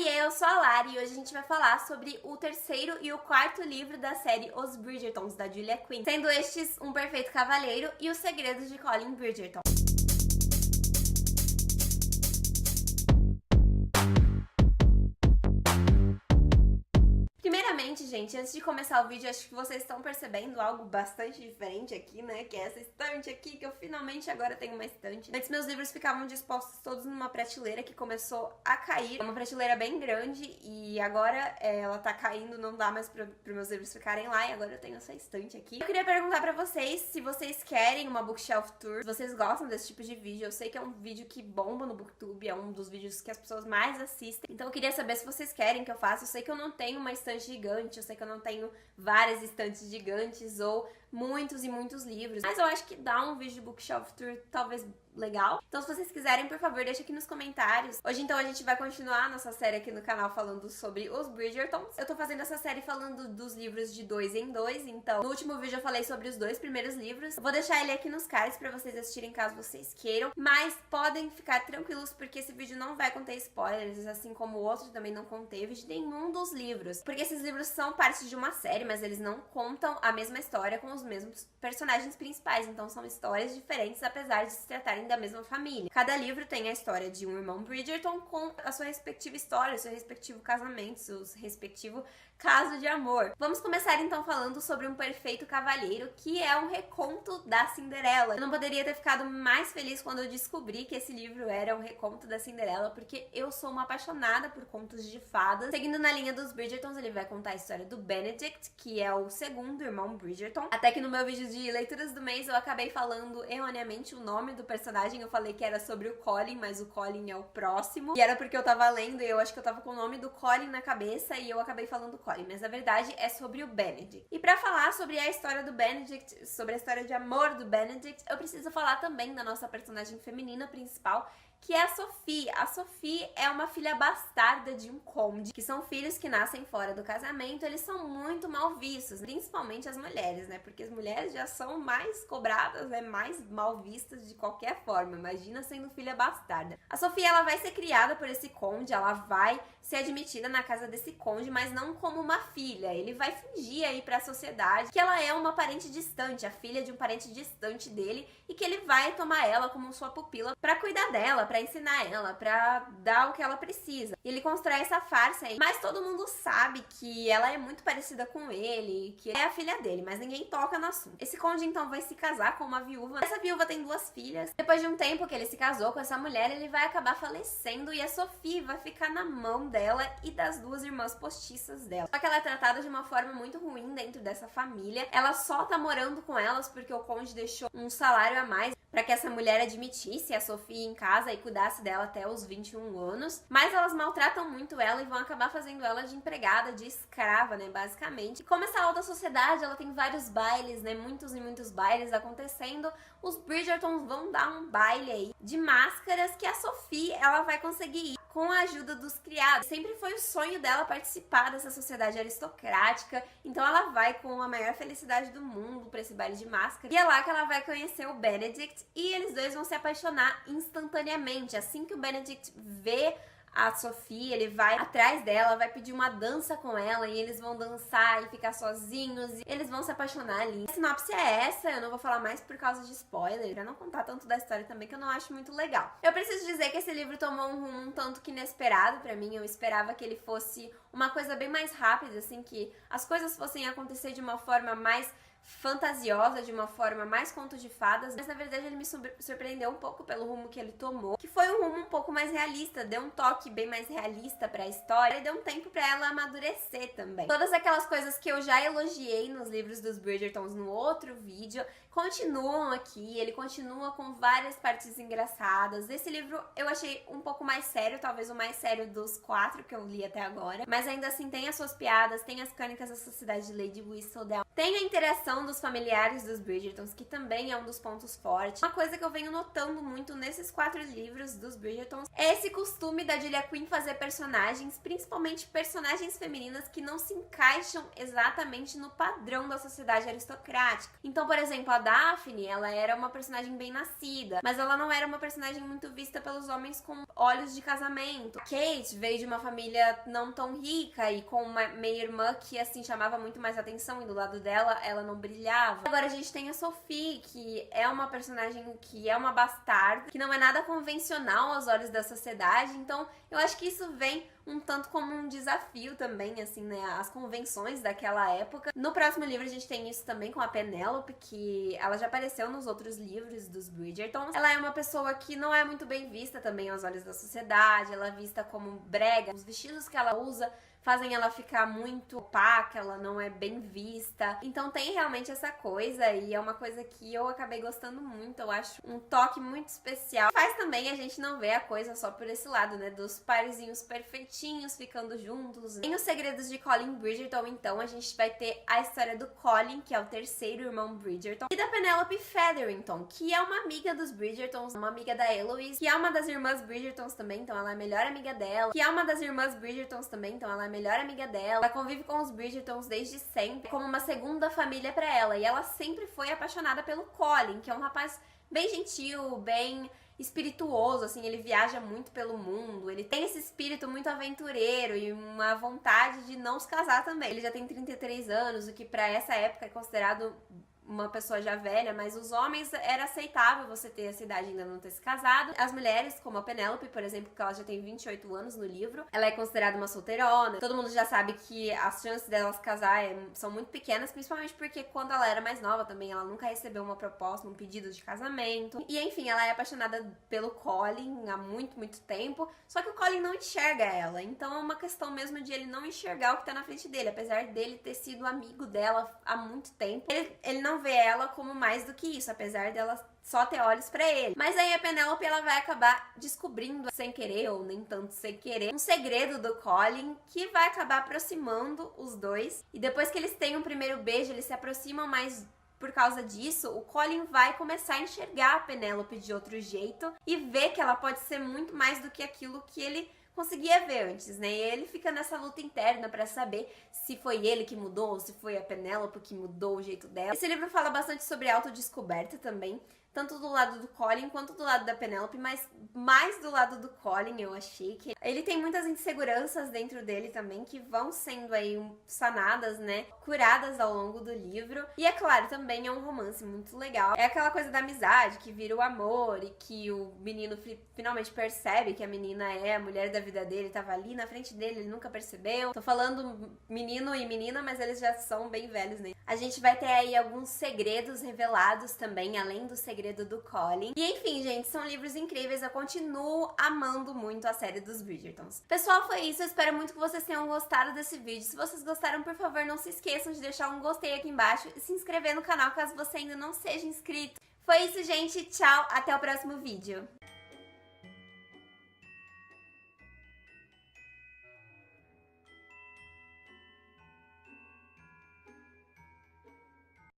Oiê, eu sou a Lari e hoje a gente vai falar sobre o terceiro e o quarto livro da série Os Bridgertons, da Julia Quinn, sendo estes Um Perfeito Cavalheiro e Os Segredos de Colin Bridgerton. Primeiramente, gente, antes de começar o vídeo, acho que vocês estão percebendo algo bastante diferente aqui, né? Que é essa estante aqui, que eu finalmente agora tenho uma estante. Antes meus livros ficavam dispostos todos numa prateleira que começou a cair. É uma prateleira bem grande e agora ela tá caindo, não dá mais para meus livros ficarem lá e agora eu tenho essa estante aqui. Eu queria perguntar pra vocês se vocês querem uma bookshelf tour, se vocês gostam desse tipo de vídeo. Eu sei que é um vídeo que bomba no BookTube, é um dos vídeos que as pessoas mais assistem. Então eu queria saber se vocês querem que eu faça. Eu sei que eu não tenho uma estante gigante, eu sei que eu não tenho várias estantes gigantes ou muitos e muitos livros, mas eu acho que dá um vídeo de bookshelf tour talvez legal. Então se vocês quiserem, por favor, deixa aqui nos comentários. Hoje então a gente vai continuar a nossa série aqui no canal falando sobre os Bridgertons. Eu tô fazendo essa série falando dos livros de 2 em 2, então no último vídeo eu falei sobre os 2 primeiros livros. Eu vou deixar ele aqui nos cards pra vocês assistirem caso vocês queiram, mas podem ficar tranquilos porque esse vídeo não vai conter spoilers, assim como o outro também não conteve de nenhum dos livros, porque esses livros são parte de uma série, mas eles não contam a mesma história com os mesmos personagens principais, então são histórias diferentes apesar de se tratarem da mesma família. Cada livro tem a história de um irmão Bridgerton com a sua respectiva história, seu respectivo casamento, seu respectivo caso de amor. Vamos começar então falando sobre Um Perfeito Cavalheiro, que é um reconto da Cinderela. Eu não poderia ter ficado mais feliz quando eu descobri que esse livro era um reconto da Cinderela, porque eu sou uma apaixonada por contos de fadas. Seguindo na linha dos Bridgertons, ele vai contar a história do Benedict, que é o segundo irmão Bridgerton. Até que no meu vídeo de leituras do mês eu acabei falando erroneamente o nome do personagem. Eu falei que era sobre o Colin, mas o Colin é o próximo. E era porque eu tava lendo e eu acho que eu tava com o nome do Colin na cabeça e eu acabei falando Colin, mas na verdade é sobre o Benedict. E pra falar sobre a história do Benedict, sobre a história de amor do Benedict, eu preciso falar também da nossa personagem feminina principal, que é a Sophie. A Sophie é uma filha bastarda de um conde, que são filhos que nascem fora do casamento. Eles são muito mal vistos, principalmente as mulheres, né? Porque as mulheres já são mais cobradas, né? Mais mal vistas de qualquer forma. Imagina sendo filha bastarda. A Sophie, ela vai ser criada por esse conde, ela vai ser admitida na casa desse conde, mas não como uma filha. Ele vai fingir aí pra sociedade que ela é uma parente distante, a filha de um parente distante dele, e que ele vai tomar ela como sua pupila pra cuidar dela, pra ensinar ela, pra dar o que ela precisa. E ele constrói essa farsa aí, mas todo mundo sabe que ela é muito parecida com ele, que é a filha dele, mas ninguém toca no assunto. Esse conde então vai se casar com uma viúva. Essa viúva tem 2 filhas. Depois de um tempo que ele se casou com essa mulher, ele vai acabar falecendo e a Sophie vai ficar na mão dela e das 2 irmãs postiças dela. Só que ela é tratada de uma forma muito ruim dentro dessa família. Ela só tá morando com elas porque o conde deixou um salário a mais para que essa mulher admitisse a Sophie em casa e cuidasse dela até os 21 anos. Mas elas maltratam muito ela e vão acabar fazendo ela de empregada, de escrava, né, basicamente. E como essa alta sociedade, ela tem vários bailes, né, muitos e muitos bailes acontecendo, os Bridgertons vão dar um baile aí de máscaras que a Sophie, ela vai conseguir ir com a ajuda dos criados. Sempre foi o sonho dela participar dessa sociedade aristocrática, então ela vai com a maior felicidade do mundo pra esse baile de máscara. E é lá que ela vai conhecer o Benedict e eles dois vão se apaixonar instantaneamente. Assim que o Benedict vê a Sophie, ele vai atrás dela, vai pedir uma dança com ela e eles vão dançar e ficar sozinhos e eles vão se apaixonar ali. A sinopse é essa, eu não vou falar mais por causa de spoiler, pra não contar tanto da história também, que eu não acho muito legal. Eu preciso dizer que esse livro tomou um rumo um tanto que inesperado pra mim. Eu esperava que ele fosse uma coisa bem mais rápida, assim, que as coisas fossem acontecer de uma forma mais fantasiosa, de uma forma mais conto de fadas, mas na verdade ele me surpreendeu um pouco pelo rumo que ele tomou, que foi um rumo um pouco mais realista, deu um toque bem mais realista pra história e deu um tempo pra ela amadurecer também. Todas aquelas coisas que eu já elogiei nos livros dos Bridgertons no outro vídeo continuam aqui, ele continua com várias partes engraçadas. Esse livro eu achei um pouco mais sério, talvez o mais sério dos 4 que eu li até agora, mas ainda assim tem as suas piadas, tem as crônicas da sociedade de Lady Whistledown, Tem a interação dos familiares dos Bridgertons, que também é um dos pontos fortes. Uma coisa que eu venho notando muito nesses 4 livros dos Bridgertons é esse costume da Julia Quinn fazer personagens, principalmente personagens femininas, que não se encaixam exatamente no padrão da sociedade aristocrática. Então, por exemplo, a Daphne, ela era uma personagem bem nascida, mas ela não era uma personagem muito vista pelos homens com olhos de casamento. Kate veio de uma família não tão rica e com uma meia-irmã que, assim, chamava muito mais atenção, e do lado dela, ela não brilhava. Agora a gente tem a Sophie, que é uma personagem que é uma bastarda, que não é nada convencional aos olhos da sociedade, então eu acho que isso vem um tanto como um desafio também, assim, né, as convenções daquela época. No próximo livro a gente tem isso também com a Penélope, que ela já apareceu nos outros livros dos Bridgertons. Ela é uma pessoa que não é muito bem vista também aos olhos da sociedade, ela é vista como brega, os vestidos que ela usa fazem ela ficar muito opaca, ela não é bem vista. Então tem realmente essa coisa, e é uma coisa que eu acabei gostando muito, eu acho um toque muito especial. Faz também a gente não ver a coisa só por esse lado, né, dos parezinhos perfeitinhos ficando juntos. Em Os Segredos de Colin Bridgerton, então, a gente vai ter a história do Colin, que é o terceiro irmão Bridgerton, e da Penelope Featherington, que é uma amiga dos Bridgertons, uma amiga da Eloise, que é uma das irmãs Bridgertons também, então ela é a melhor amiga dela, que é uma das irmãs Bridgertons também, então ela é a melhor amiga dela. Ela convive com os Bridgertons desde sempre, como uma segunda família pra ela, e ela sempre foi apaixonada pelo Colin, que é um rapaz bem gentil, bem espirituoso, assim, ele viaja muito pelo mundo, ele tem esse espírito muito aventureiro e uma vontade de não se casar também. Ele já tem 33 anos, o que pra essa época é considerado uma pessoa já velha, mas os homens era aceitável você ter essa idade e ainda não ter se casado. As mulheres, como a Penélope, por exemplo, que ela já tem 28 anos no livro, ela é considerada uma solteirona. Todo mundo já sabe que as chances dela se casar são muito pequenas, principalmente porque quando ela era mais nova também, ela nunca recebeu uma proposta, um pedido de casamento. E enfim, ela é apaixonada pelo Colin há muito, muito tempo, só que o Colin não enxerga ela. Então é uma questão mesmo de ele não enxergar o que tá na frente dele, apesar dele ter sido amigo dela há muito tempo. Ele não vê ela como mais do que isso, apesar dela só ter olhos pra ele. Mas aí a Penélope, ela vai acabar descobrindo, sem querer ou nem tanto sem querer, um segredo do Colin que vai acabar aproximando os dois. E depois que eles têm um primeiro beijo, eles se aproximam mais. Por causa disso, o Colin vai começar a enxergar a Penélope de outro jeito e ver que ela pode ser muito mais do que aquilo que ele conseguia ver antes, né? E ele fica nessa luta interna pra saber se foi ele que mudou ou se foi a Penélope que mudou o jeito dela. Esse livro fala bastante sobre autodescoberta também, tanto do lado do Colin quanto do lado da Penélope, mas mais do lado do Colin. Eu achei que ele tem muitas inseguranças dentro dele também, que vão sendo aí sanadas, né, curadas ao longo do livro. E é claro, também é um romance muito legal. É aquela coisa da amizade que vira o amor e que o menino finalmente percebe que a menina é a mulher da vida dele, tava ali na frente dele, ele nunca percebeu. Tô falando menino e menina, mas eles já são bem velhos, né? A gente vai ter aí alguns segredos revelados também, além do segredo do Colin. E enfim, gente, são livros incríveis. Eu continuo amando muito a série dos Bridgertons. Pessoal, foi isso. Eu espero muito que vocês tenham gostado desse vídeo. Se vocês gostaram, por favor, não se esqueçam de deixar um gostei aqui embaixo e se inscrever no canal caso você ainda não seja inscrito. Foi isso, gente. Tchau. Até o próximo vídeo.